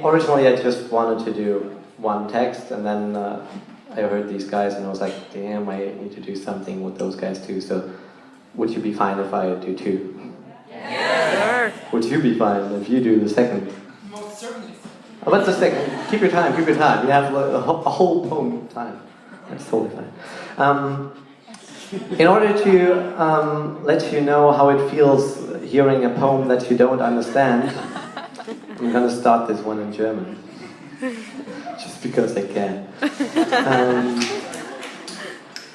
originally I just wanted to do one text, and then I heard these guys and I was like, damn, I need to do something with those guys too, so would you be fine if I do two? Yeah. Would you be fine if you do the second? Most certainly. Oh, what's the second? Keep your time, keep your time. You have a whole poem time. That's totally fine. In order to let you know how it feels hearing a poem that you don't understand, I'm gonna start this one in German. Just because I can.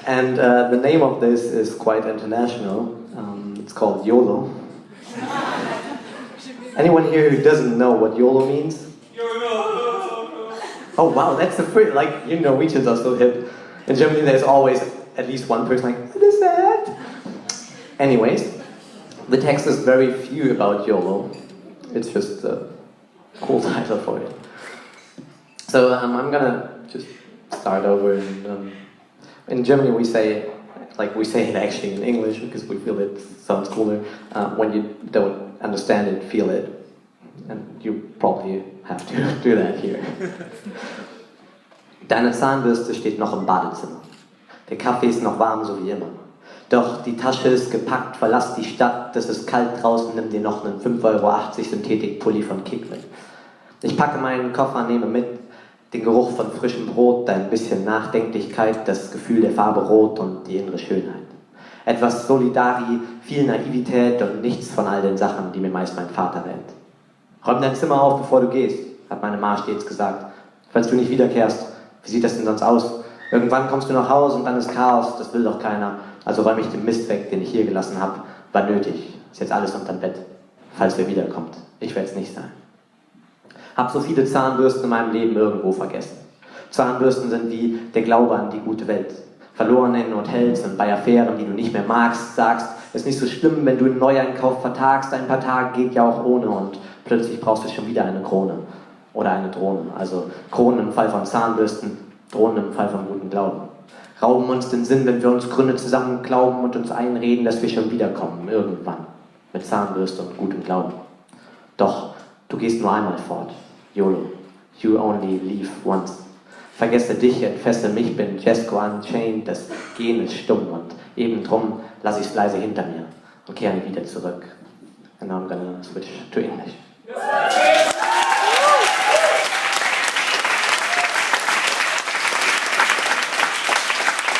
The name of this is quite international. It's called YOLO. Anyone here who doesn't know what YOLO means? Oh wow, that's the first, like, you Norwegians are so hip. In Germany there's always at least one person like, what is that? Anyways, the text is very few about YOLO. It's just a cool title for it. So I'm gonna just start over. In Germany we say it actually in English because we feel it sounds cooler. When you don't understand it, feel it. And you probably have to do that here. Deine Zahnbürste steht noch im Badezimmer. Der Kaffee ist noch warm, so wie immer. Doch die Tasche ist gepackt, verlass die Stadt, es ist kalt draußen, nimm dir noch einen 5,80 € Synthetik-Pulli von Kick mit. Ich packe meinen Koffer, nehme mit den Geruch von frischem Brot, ein bisschen Nachdenklichkeit, das Gefühl der Farbe Rot und die innere Schönheit. Etwas Solidari, viel Naivität und nichts von all den Sachen, die mir meist mein Vater rät. Räum dein Zimmer auf, bevor du gehst, hat meine Ma stets gesagt. Falls du nicht wiederkehrst, wie sieht das denn sonst aus? Irgendwann kommst du nach Hause und dann ist Chaos, das will doch keiner. Also räume ich den Mist weg, den ich hier gelassen habe. War nötig, ist jetzt alles unterm Bett. Falls wer wiederkommt, ich werde es nicht sein. Hab so viele Zahnbürsten in meinem Leben irgendwo vergessen. Zahnbürsten sind wie der Glaube an die gute Welt. Verloren in Hotels und bei Affären, die du nicht mehr magst, sagst, ist nicht so schlimm, wenn du einen Neueinkauf vertagst, ein paar Tage geht ja auch ohne und plötzlich brauchst du schon wieder eine Krone oder eine Drohne. Also Kronen im Fall von Zahnbürsten, Drohnen im Fall von guten Glauben. Rauben uns den Sinn, wenn wir uns Gründe zusammen glauben und uns einreden, dass wir schon wiederkommen, irgendwann, mit Zahnbürste und gutem Glauben. Doch du gehst nur einmal fort. YOLO, you only leave once. Vergesse dich, entfessel mich, bin Derjesko unchained, das Gehen ist stumm und eben drum lasse ich es leise hinter mir und kehre wieder zurück. And now I'm gonna switch to English.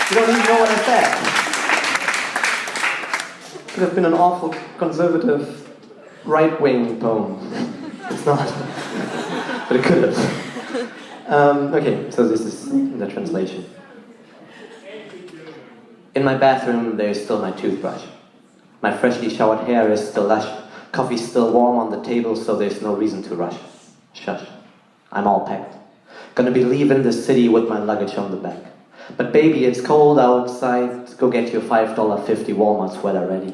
You don't even know what I said. It could have been an awful conservative right-wing poem. It's not, but it could have. Okay, so this is the translation. In my bathroom, there is still my toothbrush. My freshly showered hair is still lush. Coffee's still warm on the table, so there's no reason to rush. Shush. I'm all packed. Gonna be leaving the city with my luggage on the back. But baby, it's cold outside. Go get your $5.50 Walmart sweater ready.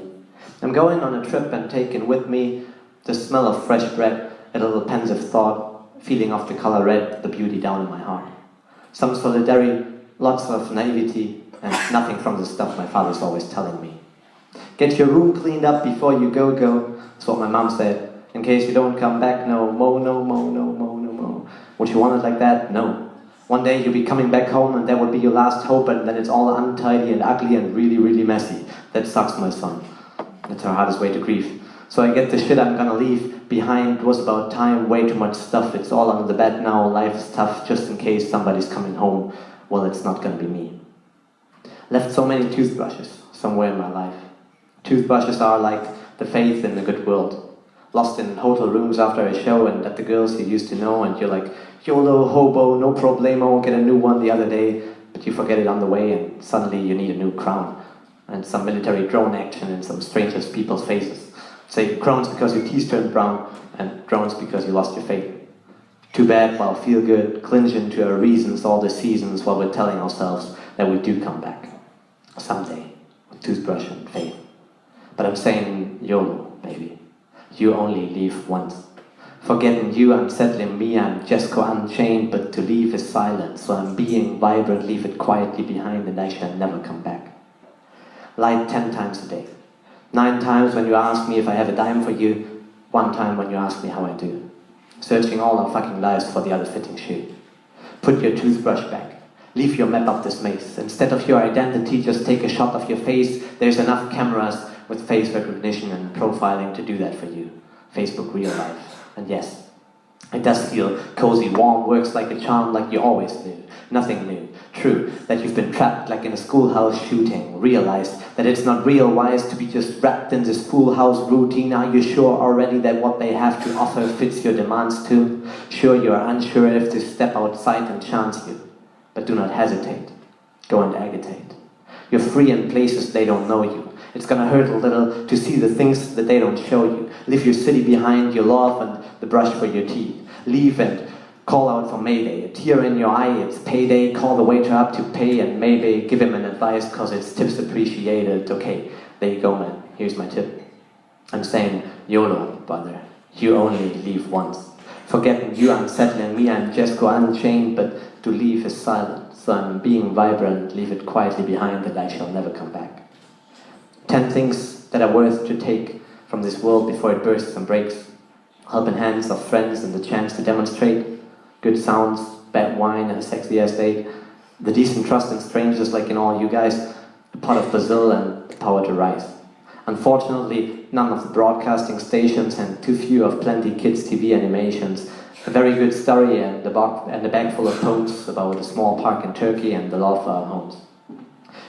I'm going on a trip and taking with me the smell of fresh bread, a little pensive thought, feeling of the color red, the beauty down in my heart. Some solidarity, lots of naivety, and nothing from the stuff my father's always telling me. Get your room cleaned up before you go. That's what my mom said. In case you don't come back, no mo, no mo, no mo, no mo. Would you want it like that? No. One day you'll be coming back home and that will be your last hope, and then it's all untidy and ugly and really, really messy. That sucks, my son. That's our hardest way to grieve. So I get the shit I'm gonna leave behind. It was about time, way too much stuff. It's all under the bed now, life is tough, just in case somebody's coming home. Well, it's not gonna be me. Left so many toothbrushes somewhere in my life. Toothbrushes are like the faith in the good world. Lost in hotel rooms after a show and at the girls you used to know, and you're like, YOLO, hobo, no problemo, get a new one the other day, but you forget it on the way and suddenly you need a new crown. And some military drone action in some strangers' people's faces. Say crowns because your teeth turned brown, and drones because you lost your faith. Too bad while feel good, clinging to our reasons all the seasons while we're telling ourselves that we do come back. Someday, with toothbrush and faith. But I'm saying YOLO, baby. You only leave once. Forgetting you, I'm settling me, I'm Derjesko unchained, but to leave is silent, so I'm being vibrant, leave it quietly behind, and I shall never come back. Light 10 times a day. 9 times when you ask me if I have a dime for you, 1 time when you ask me how I do. searching all our fucking lives for the other fitting shoe. Put your toothbrush back. Leave your map of this maze. Instead of your identity, just take a shot of your face. There's enough cameras with face recognition and profiling to do that for you. Facebook real life. And yes, it does feel cozy, warm, works like a charm, like you always knew. Nothing new. True, that you've been trapped like in a schoolhouse shooting. Realized that it's not real wise to be just wrapped in this schoolhouse routine. Are you sure already that what they have to offer fits your demands too? Sure, you are unsure if to step outside and chance you. But do not hesitate. Go and agitate. You're free in places they don't know you. It's gonna hurt a little to see the things that they don't show you. Leave your city behind, your love and the brush for your teeth. Leave and call out for Mayday. A tear in your eye, it's payday. Call the waiter up to pay and maybe give him an advice cause it's tips appreciated. Okay, there you go man, here's my tip. I'm saying YOLO, brother. You only leave once. Forgetting you, unsettling me, I'm Derjesko unchained, but to leave is silent. So I'm being vibrant, leave it quietly behind that I shall never come back. 10 things that are worth to take from this world before it bursts and breaks. Helping hands of friends and the chance to demonstrate. Good sounds, bad wine and a sexy ass date. The decent trust in strangers like in all you guys. A pot of basil and the power to rise. Unfortunately, none of the broadcasting stations and too few of plenty kids TV animations. A very good story and a bag full of posts about a small park in Turkey and the love for our homes.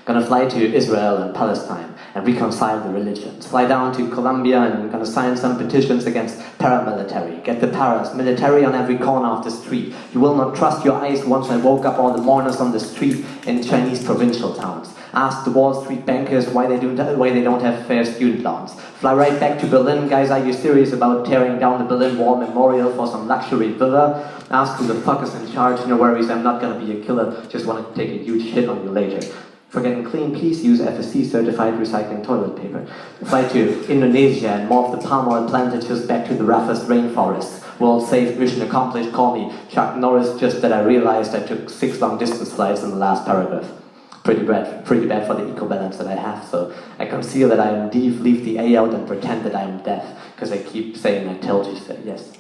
Gonna fly to Israel and Palestine and reconcile the religions. Fly down to Colombia and gonna sign some petitions against paramilitary. Get the paras, military on every corner of the street. You will not trust your eyes once I woke up all the mourners on the street in Chinese provincial towns. Ask the Wall Street bankers why they don't have fair student loans. Fly right back to Berlin. Guys, are you serious about tearing down the Berlin Wall Memorial for some luxury villa? Ask who the fuck is in charge. No worries, I'm not gonna be a killer. Just want to take a huge shit on you later. For getting clean, please use FSC certified recycling toilet paper. Fly to Indonesia and morph the palm oil plantages back to the roughest rainforests. World safe, mission accomplished, call me Chuck Norris, just that I realized I took 6 long distance flights in the last paragraph. Pretty bad for the eco-balance that I have, so I conceal that I am deaf, leave the A out and pretend that I am deaf, because I keep saying I told you so, yes.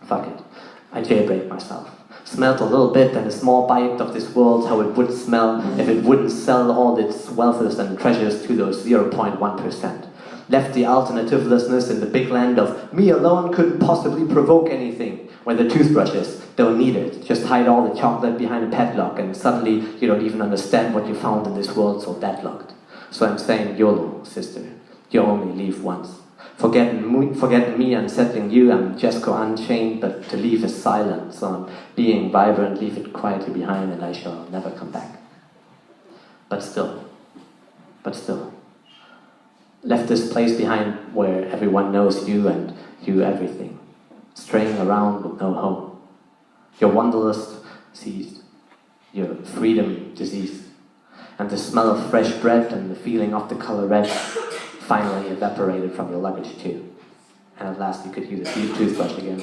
Fuck it. I jailbreak myself. Smelled a little bit and a small bite of this world, how it would smell if it wouldn't sell all its wealth and treasures to those 0.1%. Left the alternativelessness in the big land of me alone couldn't possibly provoke anything, where the toothbrushes don't need it. Just hide all the chocolate behind a padlock and suddenly you don't even understand what you found in this world so deadlocked. So I'm saying YOLO, sister. You only leave once. Forgetting me, unsettling you, I'm Derjesko unchained, but to leave is silent. So I'm being vibrant, leave it quietly behind and I shall never come back. But still, left this place behind where everyone knows you and you everything. Straying around with no home. Your wanderlust seized, your freedom diseased, and the smell of fresh bread and the feeling of the color red finally evaporated from your luggage too. And at last you could use a toothbrush again.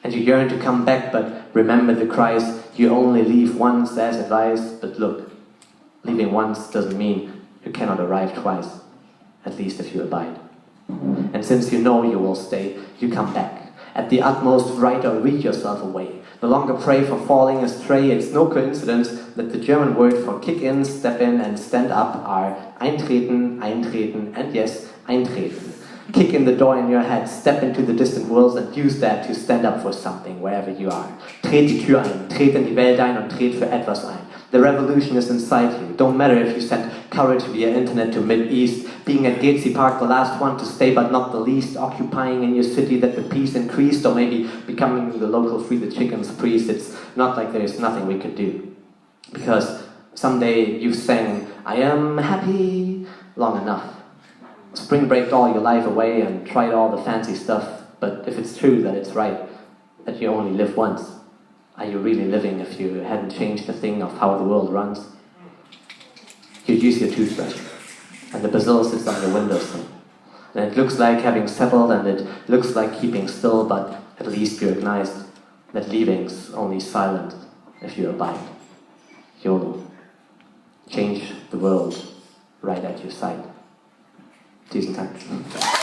And you yearn to come back, but remember the cries, you only leave once as advised, but look, leaving once doesn't mean you cannot arrive twice, at least if you abide. And since you know you will stay, you come back. At the utmost write or read yourself away. No longer pray for falling astray. It's no coincidence that the German word for kick in, step in and stand up are eintreten, eintreten and yes, eintreten. Kick in the door in your head, step into the distant worlds and use that to stand up for something wherever you are. Tret die Tür ein, tret in die Welt ein und tret für etwas ein. The revolution is inside you. Don't matter if you sent courage via internet to Mid-East, being at Gatesy Park the last one to stay but not the least, occupying in your city that the peace increased, or maybe becoming the local Free the Chickens priest. It's not like there's nothing we could do. Because someday you sang, I am happy, long enough. Spring breaked all your life away and tried all the fancy stuff, but if it's true that it's right, that you only live once, are you really living if you hadn't changed a thing of how the world runs? You'd use your toothbrush, and the basil sits on your windowsill. And it looks like having settled, and it looks like keeping still, but at least you recognize that leaving's only silent if you abide. YOLO. Change the world right at your side. Tusen Dank.